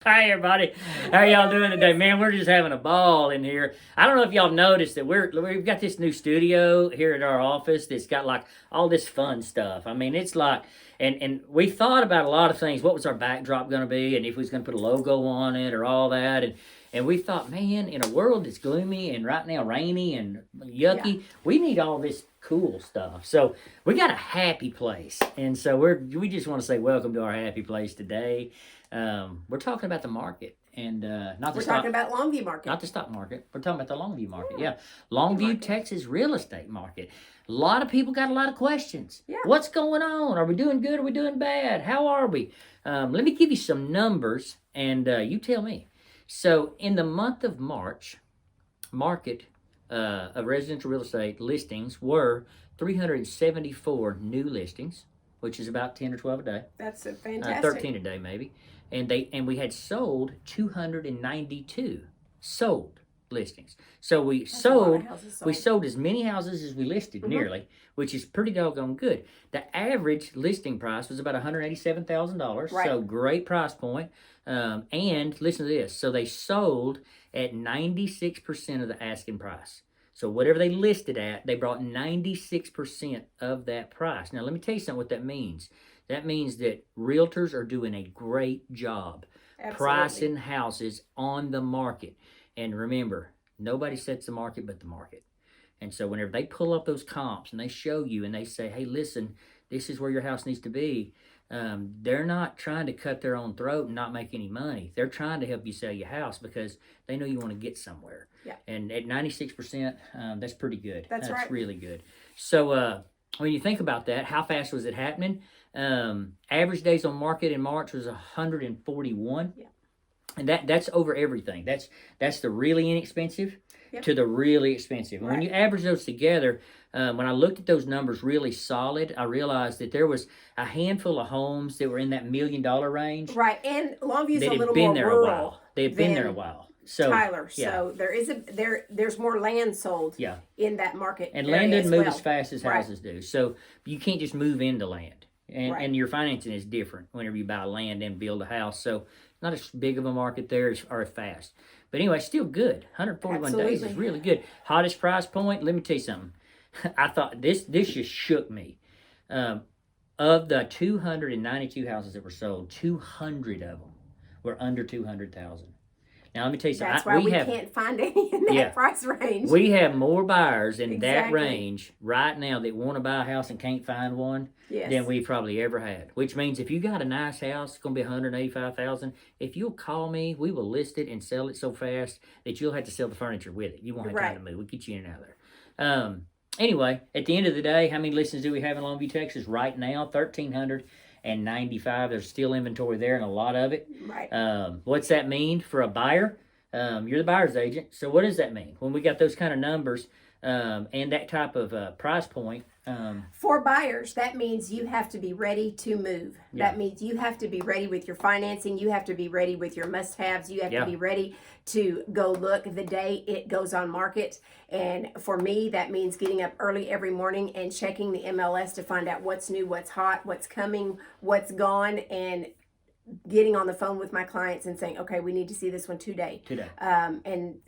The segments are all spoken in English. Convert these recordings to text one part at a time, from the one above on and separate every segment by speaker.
Speaker 1: Hi everybody, how y'all doing today? Man, we're just having a ball in here. I don't know if y'all noticed that we've got this new studio here at our office that's got like all this fun stuff. I mean, it's like, and we thought about a lot of things. What was our backdrop going to be, and if we was going to put a logo on it or all that, and we thought, man, in a world that's gloomy and right now rainy and yucky, we need all this cool stuff. So we got a happy place, and so we just want to say welcome to our happy place today. We're talking about the market and not the
Speaker 2: We're
Speaker 1: stock.
Speaker 2: talking about Longview market.
Speaker 1: Not the stock market. We're talking about the Longview market. Yeah. Longview, Texas real estate market. A lot of people got a lot of questions.
Speaker 2: Yeah.
Speaker 1: What's going on? Are we doing good? Are we doing bad? How are we? Let me give you some numbers and you tell me. So in the month of March, market of residential real estate listings were 374 new listings, which is about 10 or 12 a day.
Speaker 2: That's a fantastic.
Speaker 1: 13 a day maybe. And we had sold 292 sold listings. So we sold as many houses as we listed nearly, which is pretty doggone good. The average listing price was about $187,000.
Speaker 2: Right.
Speaker 1: So great price point. And listen to this. So they sold at 96% of the asking price. So whatever they listed at, they brought 96% of that price. Now let me tell you something what that means. That means that realtors are doing a great job pricing houses on the market. And remember, nobody sets the market but the market. And so whenever they pull up those comps and they show you and they say, hey, listen, this is where your house needs to be, they're not trying to cut their own throat and not make any money. They're trying to help you sell your house because they know you want to get somewhere.
Speaker 2: Yeah.
Speaker 1: And at 96%, that's pretty good.
Speaker 2: That's right.
Speaker 1: Really good. So when you think about that, how fast was it happening? Average days on market in March was 141.
Speaker 2: Yeah.
Speaker 1: And that's over everything. That's the really inexpensive to the really expensive. And when you average those together, when I looked at those numbers really solid, I realized that there was a handful of homes that were in that $1 million range.
Speaker 2: Right, and Longview's a little
Speaker 1: been
Speaker 2: more
Speaker 1: there
Speaker 2: rural.
Speaker 1: A while. They had been there a while. So
Speaker 2: Tyler, so there's more land sold in that market.
Speaker 1: And land doesn't move as fast as houses do. So you can't just move into land. And your financing is different whenever you buy land and build a house. So not as big of a market there or as fast. But anyway, still good. 141 days is really good. Hottest price point, let me tell you something. I thought this just shook me. Of the 292 houses that were sold, 200 of them were under 200,000. Now let me tell you something.
Speaker 2: That's why we can't find any in that price range.
Speaker 1: We have more buyers in that range right now that want to buy a house and can't find one than we've probably ever had. Which means if you got a nice house, it's going to be $185,000. If you'll call me, we will list it and sell it so fast that you'll have to sell the furniture with it. You won't have time to move. We'll get you in and out of there. Anyway, at the end of the day, how many listings do we have in Longview, Texas right now? 1,395. There's still inventory there and a lot of it.
Speaker 2: Right.
Speaker 1: What's that mean for a buyer? You're the buyer's agent. So what does that mean? When we got those kind of numbers and that type of price point.
Speaker 2: For buyers, that means you have to be ready to move. That means you have to be ready with your financing. You have to be ready with your must-haves. You have to be ready to go look the day it goes on market. And for me, that means getting up early every morning and checking the MLS to find out what's new, what's hot, what's coming, what's gone, and getting on the phone with my clients and saying, okay, we need to see this one today. And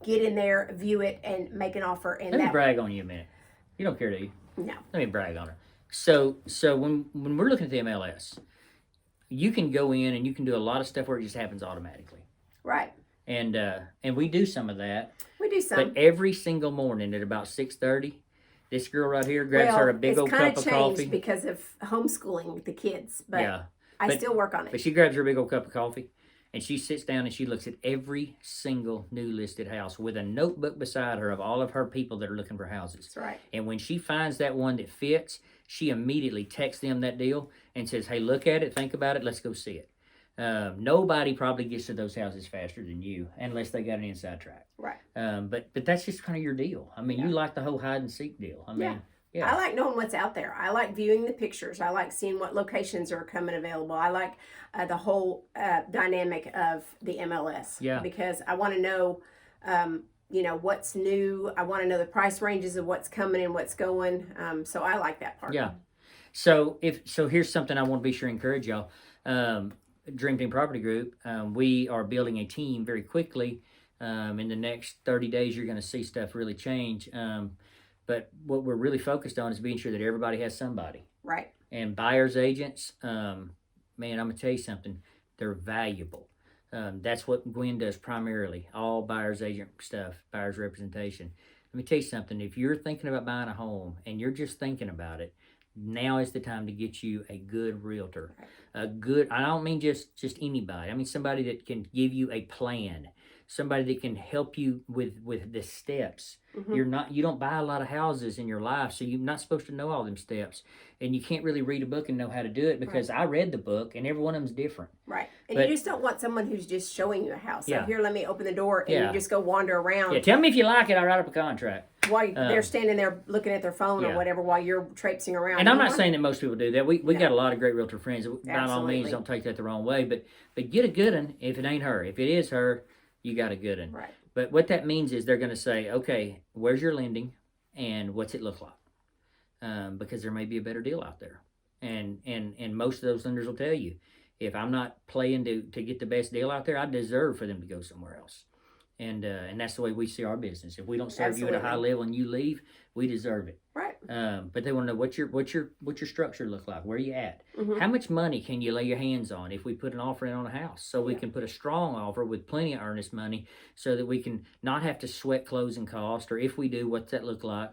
Speaker 2: get in there, view it, and make an offer. And
Speaker 1: let me brag on you a minute. You don't care, do you?
Speaker 2: No.
Speaker 1: Let me brag on her. So when we're looking at the MLS, you can go in and you can do a lot of stuff where it just happens automatically.
Speaker 2: Right.
Speaker 1: And we do some of that.
Speaker 2: We do some.
Speaker 1: But every single morning at about 6:30, this girl right here grabs her a big old cup of coffee.
Speaker 2: Because of homeschooling with the kids, but I still work on it.
Speaker 1: But she grabs her big old cup of coffee, and she sits down and she looks at every single new listed house with a notebook beside her of all of her people that are looking for houses.
Speaker 2: That's right.
Speaker 1: And when she finds that one that fits, she immediately texts them that deal and says, hey, look at it, think about it, let's go see it. Nobody probably gets to those houses faster than you unless they got an inside track.
Speaker 2: Right.
Speaker 1: But that's just kind of your deal. I mean, you like the whole hide and seek deal. I mean,
Speaker 2: I like knowing what's out there. I like viewing the pictures. I like seeing what locations are coming available. I like the whole dynamic of the MLS. Because I want to know, what's new. I want to know the price ranges of what's coming and what's going. So I like that part.
Speaker 1: Yeah. So here's something I want to be sure to encourage y'all. Dream Team Property Group, we are building a team very quickly. In the next 30 days, you're going to see stuff really change. But what we're really focused on is being sure that everybody has somebody.
Speaker 2: Right.
Speaker 1: And buyers agents, man, I'm going to tell you something. They're valuable. That's what Gwen does primarily. All buyers agent stuff, buyers representation. Let me tell you something. If you're thinking about buying a home and you're just thinking about it, now is the time to get you a good realtor. A good, I don't mean just anybody. I mean somebody that can give you a plan. Somebody that can help you with the steps. You don't buy a lot of houses in your life, so you're not supposed to know all them steps. And you can't really read a book and know how to do it because I read the book and every one of them's different.
Speaker 2: Right. And you just don't want someone who's just showing you a house. So here, let me open the door, and you just go wander around.
Speaker 1: Yeah, tell me if you like it, I'll write up a contract.
Speaker 2: While they're standing there looking at their phone or whatever while you're traipsing around.
Speaker 1: And I'm not saying that most people do that. We got a lot of great realtor friends. By all means, don't take that the wrong way. But get a good one if it ain't her. If it is her, you got a good one.
Speaker 2: Right.
Speaker 1: But what that means is they're going to say, okay, where's your lending and what's it look like? Because there may be a better deal out there. And most of those lenders will tell you, if I'm not playing to get the best deal out there, I deserve for them to go somewhere else. And that's the way we see our business. If we don't serve you at a high level and you leave, we deserve it.
Speaker 2: Right.
Speaker 1: But they want to know what's your structure look like? Where you at? How much money can you lay your hands on if we put an offer in on a house? So we can put a strong offer with plenty of earnest money, so that we can not have to sweat closing cost. Or if we do, what's that look like?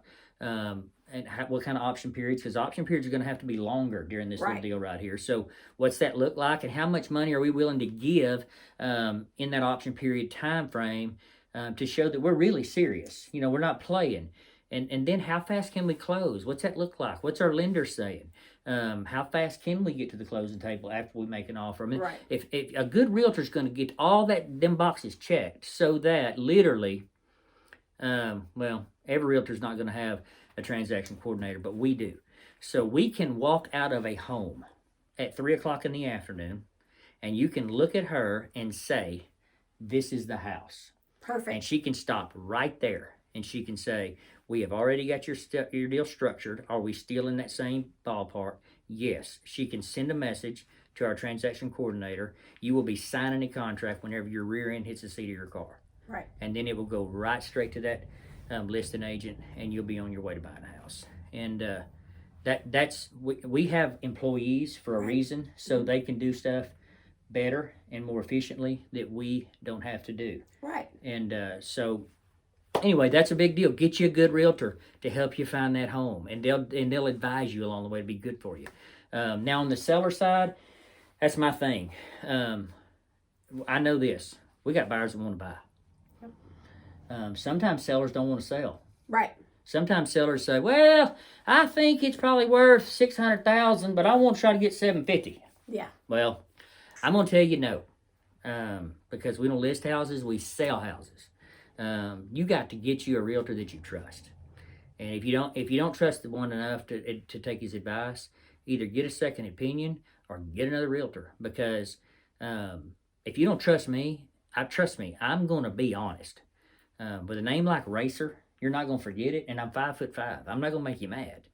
Speaker 1: And what kind of option periods? Because option periods are going to have to be longer during this little deal right here. So what's that look like, and how much money are we willing to give in that option period time frame to show that we're really serious? We're not playing. And then how fast can we close? What's that look like? What's our lender saying? How fast can we get to the closing table after we make an offer? I mean, if a good realtor is going to get all them boxes checked, so that literally, every realtor is not going to have a transaction coordinator, but we do. So we can walk out of a home at 3:00 in the afternoon, and you can look at her and say, "This is the house."
Speaker 2: Perfect.
Speaker 1: And she can stop right there, and she can say, "We have already got your deal structured. Are we still in that same ballpark?" Yes. She can send a message to our transaction coordinator. You will be signing a contract whenever your rear end hits the seat of your car.
Speaker 2: Right.
Speaker 1: And then it will go right straight to that listing agent, and you'll be on your way to buying a house. And we have employees for a reason, so they can do stuff better and more efficiently that we don't have to do.
Speaker 2: Right.
Speaker 1: And so anyway, that's a big deal. Get you a good realtor to help you find that home, and they'll advise you along the way to be good for you. Now on the seller side, that's my thing. I know this. We got buyers that want to buy. Sometimes sellers don't want to sell.
Speaker 2: Right.
Speaker 1: Sometimes sellers say, "Well, I think it's probably worth $600,000, but I want to try to get $750."
Speaker 2: Yeah.
Speaker 1: Well, I'm gonna tell you no, because we don't list houses, we sell houses. You got to get you a realtor that you trust, and if you don't trust the one enough to take his advice, either get a second opinion or get another realtor. Because if you don't trust me, I'm gonna be honest. With a name like Racer, you're not gonna forget it, and I'm 5'5". I'm not gonna make you mad.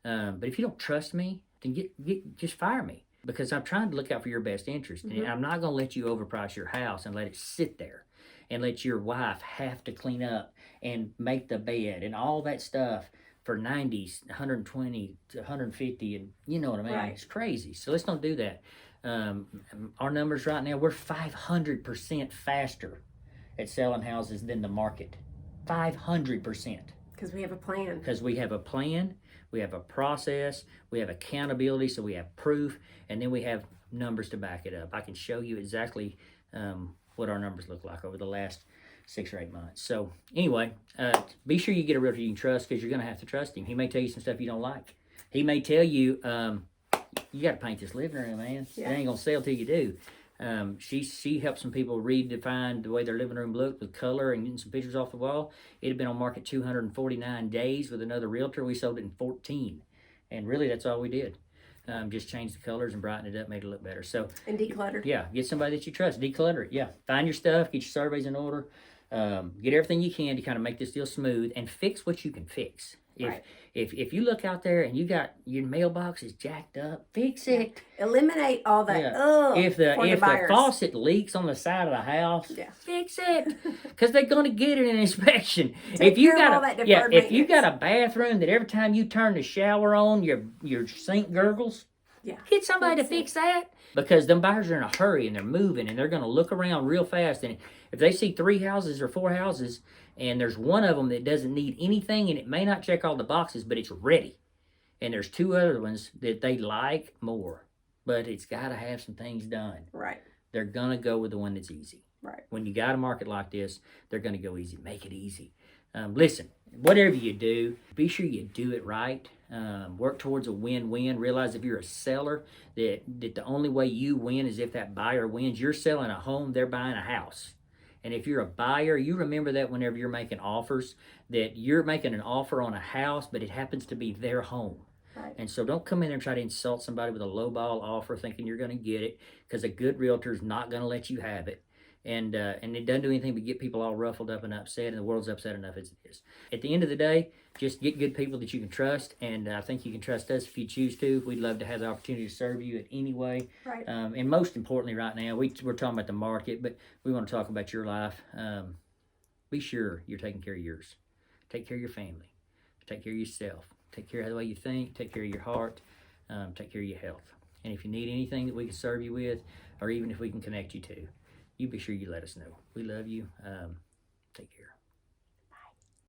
Speaker 1: But if you don't trust me, then just fire me. Because I'm trying to look out for your best interest. And I'm not going to let you overprice your house and let it sit there and let your wife have to clean up and make the bed and all that stuff for 90s, 120 to 150, and you know what I mean? Right. It's crazy. So let's don't do that. Our numbers right now, we're 500% faster at selling houses than the market. 500%.
Speaker 2: Because we have a plan.
Speaker 1: Because we have a plan. We have a process, we have accountability, so we have proof, and then we have numbers to back it up. I can show you exactly what our numbers look like over the last 6 or 8 months. So anyway, be sure you get a realtor you can trust, because you're going to have to trust him. He may tell you some stuff you don't like. He may tell you, you got to paint this living room, man. Yeah. It ain't going to sell till you do. She helped some people redefine the way their living room looked with color and getting some pictures off the wall. It had been on market 249 days with another realtor. We sold it in 14. And really, that's all we did. Just changed the colors and brightened it up, made it look better. So
Speaker 2: and decluttered.
Speaker 1: Yeah, get somebody that you trust. Declutter it, yeah. Find your stuff, get your surveys in order. Get everything you can to kind of make this deal smooth, and fix what you can fix. If
Speaker 2: Right.
Speaker 1: if you look out there and you got your mailbox is jacked up, fix it.
Speaker 2: Eliminate all that.
Speaker 1: Yeah. If the
Speaker 2: buyers.
Speaker 1: faucet leaks on the side of the house, fix it, because they're gonna get it in inspection.
Speaker 2: Take care of all that deferred
Speaker 1: if you got
Speaker 2: maintenance.
Speaker 1: a bathroom that every time you turn the shower on, your sink gurgles, get somebody to fix that. Because them buyers are in a hurry and they're moving and they're gonna look around real fast, and if they see 3 houses or 4 houses and there's one of them that doesn't need anything and it may not check all the boxes, but it's ready, and there's 2 other ones that they like more, but it's got to have some things done.
Speaker 2: Right.
Speaker 1: They're going to go with the one that's easy.
Speaker 2: Right.
Speaker 1: When you got a market like this, they're going to go easy. Make it easy. Listen, whatever you do, be sure you do it right. Work towards a win-win. Realize if you're a seller that the only way you win is if that buyer wins. You're selling a home, they're buying a house. And if you're a buyer, you remember that whenever you're making offers, that you're making an offer on a house, but it happens to be their home.
Speaker 2: Right.
Speaker 1: And so don't come in there and try to insult somebody with a lowball offer thinking you're going to get it, because a good realtor is not going to let you have it. And it doesn't do anything but get people all ruffled up and upset, and the world's upset enough as it is. At the end of the day, just get good people that you can trust, and I think you can trust us if you choose to. We'd love to have the opportunity to serve you in any way.
Speaker 2: Right.
Speaker 1: And most importantly right now, we're talking about the market, but we want to talk about your life. Be sure you're taking care of yours. Take care of your family. Take care of yourself. Take care of the way you think. Take care of your heart. Take care of your health. And if you need anything that we can serve you with, or even if we can connect you to, you be sure you let us know. We love you. Take care.